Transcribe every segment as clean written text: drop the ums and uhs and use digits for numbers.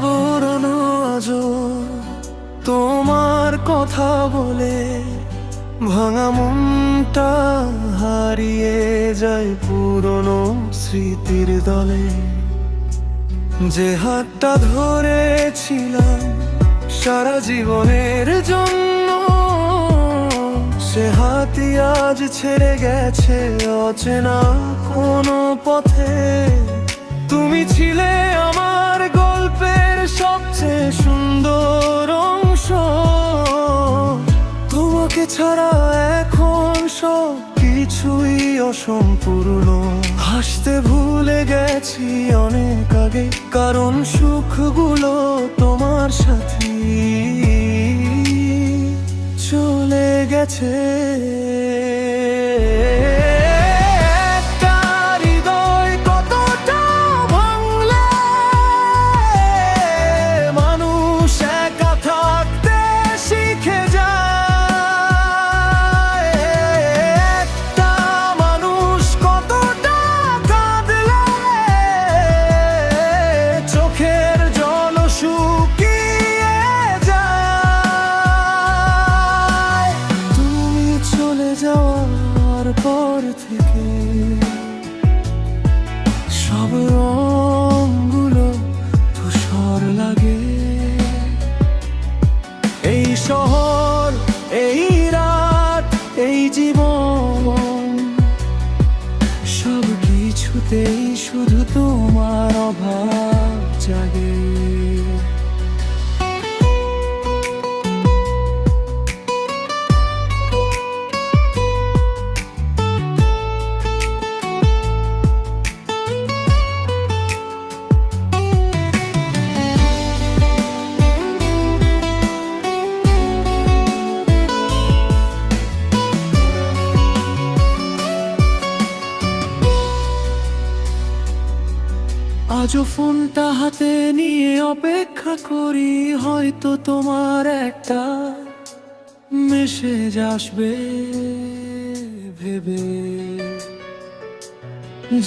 পুরনো আজও তোমার কথা বলে ভাঙা মনটা হারিয়ে যায় পুরনো স্মৃতির দলে। যে হাতটা ধরেছিলাম সারা জীবনের জন্য, সে হাতই আজ ছেড়ে গেছে অচেনা কোনো পথে। তুমি ছিলে আমার গল্পের সবচেয়ে সুন্দর অংশ, তোমাকে ছাড়া এখন সব কিছুই অসম্পূর্ণ। হাসতে ভুলে গেছি অনেক আগে, কারণ সুখগুলো তোমার সাথে চলে গেছে। যাওয়ার পর থেকে সব রঙগুলো ধূসর লাগে। এই শহর, এই রাত, এই জীবন, সব কিছুতেই শুধু তোমার অভাব জাগে। আজও ফোনটা হাতে নিয়ে অপেক্ষা করি, হয়তো তোমার একটা মেসেজ আসবে ভেবে।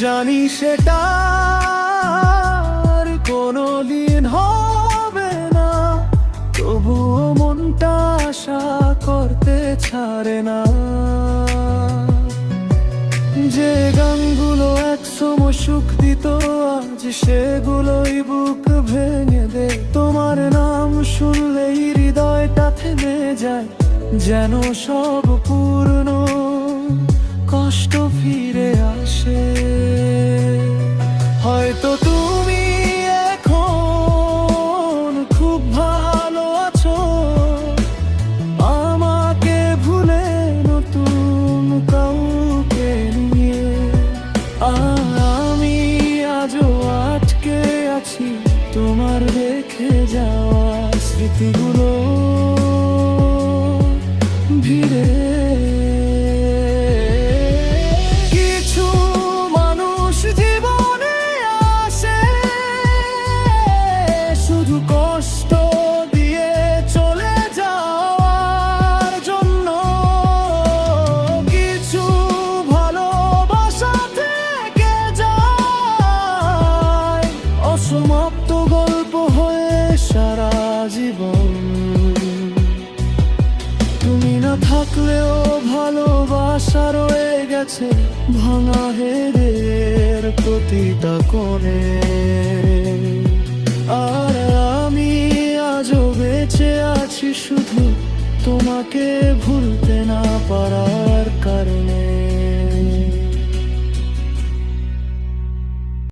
জানি সেটা আর কোনোদিন হবে না, তবুও মনটা আশা করতে ছাড়ে না। যে গানগুলো একসময় সুখ দিত, আজ সেগুলোই বুক ভেঙে দে। তোমার নাম শুনলেই হৃদয়টা থেমে যায়, যেন সব পুরনো কষ্ট ফিরে আসে। হয়তো তুমি এখন খুব ভালো আছো, আমাকে ভুলে নতুন কাউকে নিয়ে। আমি আজও আটকে আছি তোমার রেখে যাওয়া স্মৃতিগুলো ভিড়ে। কিছু মানুষ জীবনে আসে শুধু কষ্ট দিয়ে চলে যাওয়ার জন্য, কিছু ভালোবাসা থেকে যায় অসমাপ্ত গল্প হয়ে সারা জীবন। তুমি না থাকলেও ভালোবাসা রয়ে গেছে ভাঙা হৃদয়ের প্রতিটা কোণে। আর আমি আজও বেঁচে আছি শুধু তোমাকে ভুলতে না পারার কারণে।